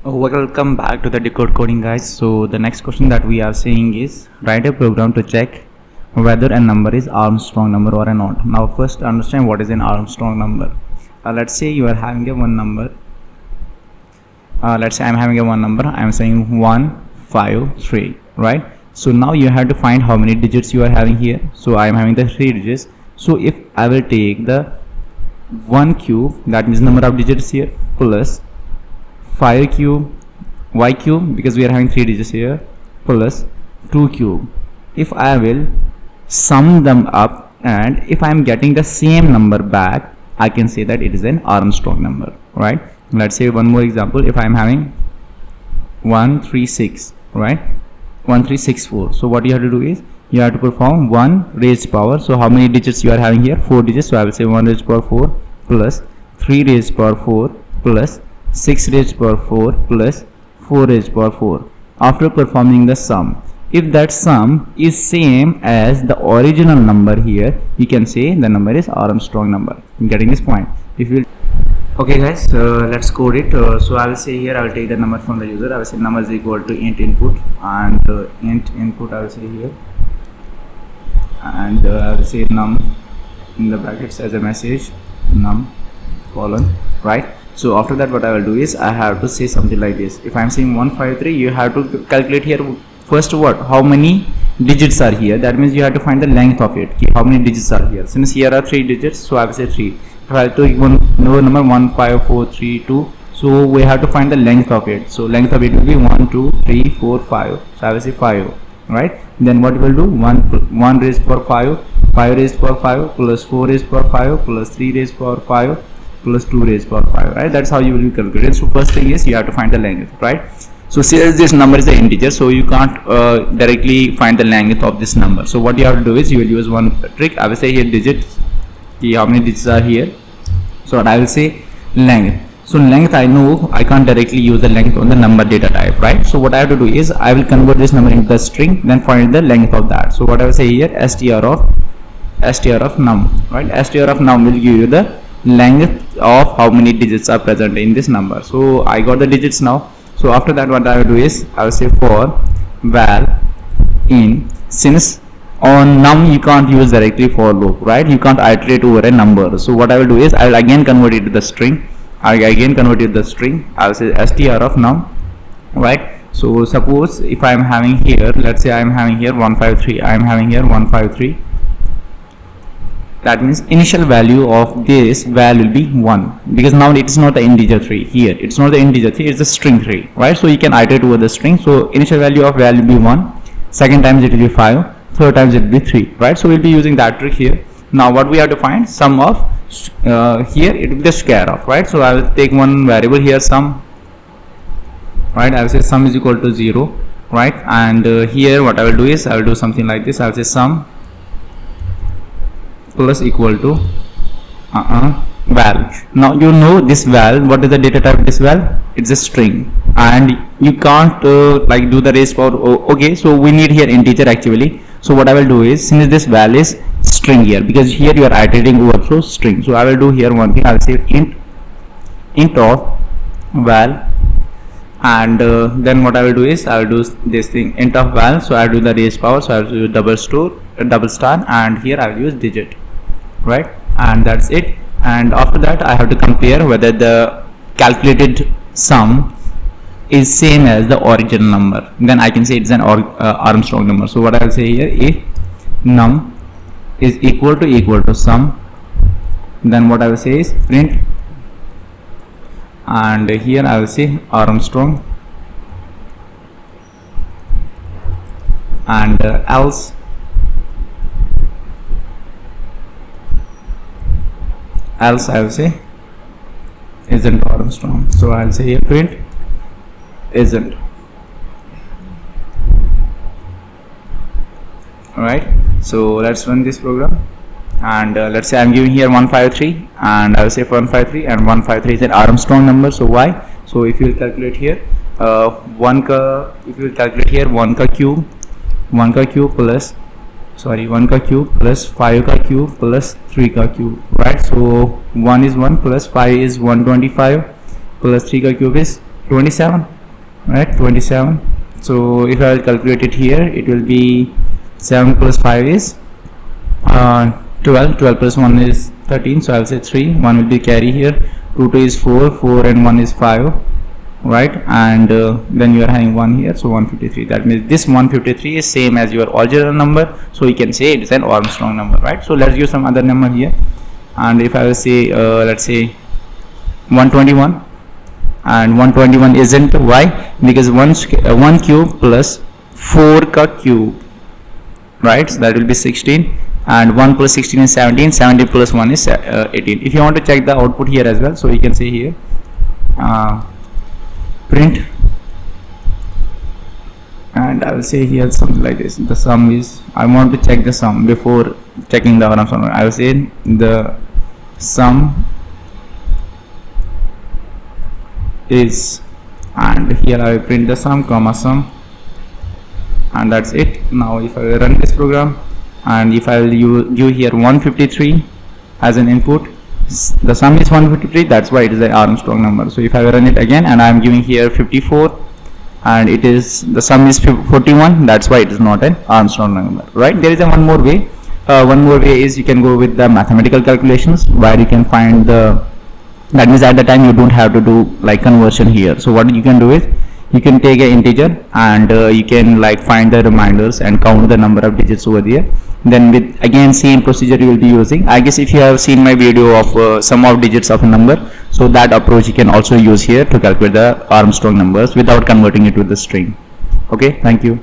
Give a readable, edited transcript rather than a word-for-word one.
Welcome back to the decode coding, guys. So the next question that we are saying is write a program to check whether a number is Armstrong number or not. Now first understand what is an Armstrong number. Let's say you are having a one number. Let's say I'm having a one number. I'm saying 153, right? So now you have to find how many digits you are having here. So I am having the 3 digits. So if I will take the 1 cube, that means number of digits here, plus 5 cube, y cube, because we are having 3 digits here, plus 2 cube. If I will sum them up and if I am getting the same number back, I can say that it is an Armstrong number, right? Let's say one more example. If I am having 136, right, 1364. So what you have to do is you have to perform 1 raised power. So how many digits you are having here? 4 digits. So I will say 1 raised power 4 plus 3 raised power 4 plus 6 raised power 4 plus 4 raised power 4. After performing the sum, if that sum is same as the original number here, you can say the number is Armstrong number. Getting this point? If you okay guys, let's code it. So I will say here, I will take the number from the user. I will say number is equal to int input, and int input I will say here, and I will say num in the brackets as a message, num colon, right? So after that what I will do is I have to say something like this. If I am saying 153, you have to calculate here first what, how many digits are here. That means you have to find the length of it, how many digits are here. Since here are 3 digits, so I will say 3. If I take one number 15432, so we have to find the length of it. So length of it will be 1 2 3 4 5. So I will say 5, right? Then what we will do, 1 raised power 5, 5 raised power 5 plus 4 raised power 5 plus 3 raised power 5 plus 2 raised power 5, right? That's how you will calculate it. So first thing is you have to find the length, right? So since this number is an integer, so you can't directly find the length of this number. So what you have to do is you will use one trick. I will say here digits, how many digits are here. So I will say length. So length, I know I can't directly use the length on the number data type, right? So what I have to do is I will convert this number into the string, then find the length of that. So what I will say here, str of num, right? Str of num will give you the length of how many digits are present in this number. So I got the digits now. So after that what I will do is I will say for val in, since on num you can't use directly for loop, right? You can't iterate over a number. So what I will do is I will again convert it to the string. I will say str of num, right? So suppose if I am having here, let's say I am having here 153, I am having here 153. That means initial value of this val will be 1, because now it is not the integer 3 here, it's not the integer 3, it's the string 3, right? So you can iterate over the string. So initial value of val will be 1, second times it will be 5, third times it will be 3, right? So we'll be using that trick here. Now what we have to find, sum of here it will be the square of, right? So I will take one variable here, sum, right? I will say sum is equal to 0, right? And here what I will do is I will do something like this. I will say sum plus equal to val. Now you know this val, what is the data type of this val? It's a string, and you can't like do the raised power. Okay, so we need here integer actually. So what I will do is, since this val is string here, because here you are iterating over through string, so I will do here one thing. I will say int of val, and then what I will do is I will do this thing, int of val. So I will do the raised power, so I will use double star, and here I will use digit, right? And that's it. And after that I have to compare whether the calculated sum is same as the original number, then I can say it's an Armstrong number. So what I will say here, if num is equal to sum, then what I will say is print, and here I will say Armstrong, and else I will say isn't Armstrong. So I will say here print isn't. Alright, so let's run this program, and let's say I'm giving here 153, and I will say 153, and 153 is an Armstrong number. So why? So if you will calculate here 1 ka cube plus 1 ka cube plus 5 ka cube plus 3 ka cube, right? So 1 is 1 plus 5 is 125 plus 3 ka cube is 27, right? 27. So if I will calculate it here, it will be 7 plus 5 is 12. 12 plus 1 is 13, so I will say 3. 1 will be carry here. 2 is 4, 4 and 1 is 5, right? And then you are having 1 here, so 153. That means this 153 is same as your original number, so you can say it is an Armstrong number, right? So let's use some other number here, and if I will say let's say 121, and 121 isn't. Why? Because 1 cube plus 4 ka cube, right? So that will be 16, and 1 plus 16 is 17. 17 plus 1 is 18. If you want to check the output here as well, so you can say here print, and I will say here something like this. The sum is, I want to check the sum before checking the Armstrong. I will say the sum is, and here I will print the sum comma sum, and that's it. Now if I will run this program, and if I will give here 153 as an input, the sum is 153, that's why it is an Armstrong number. So if I will run it again, and I am giving here 54, and it is, the sum is 41, that's why it is not an Armstrong number, right? There is a one more way. One more way is you can go with the mathematical calculations, where you can find the, that means at the time you don't have to do like conversion here. So what you can do is you can take an integer, and you can like find the reminders and count the number of digits over there. Then with again same procedure you will be using. I guess if you have seen my video of sum of digits of a number, so that approach you can also use here to calculate the Armstrong numbers without converting it to the string. Okay, thank you.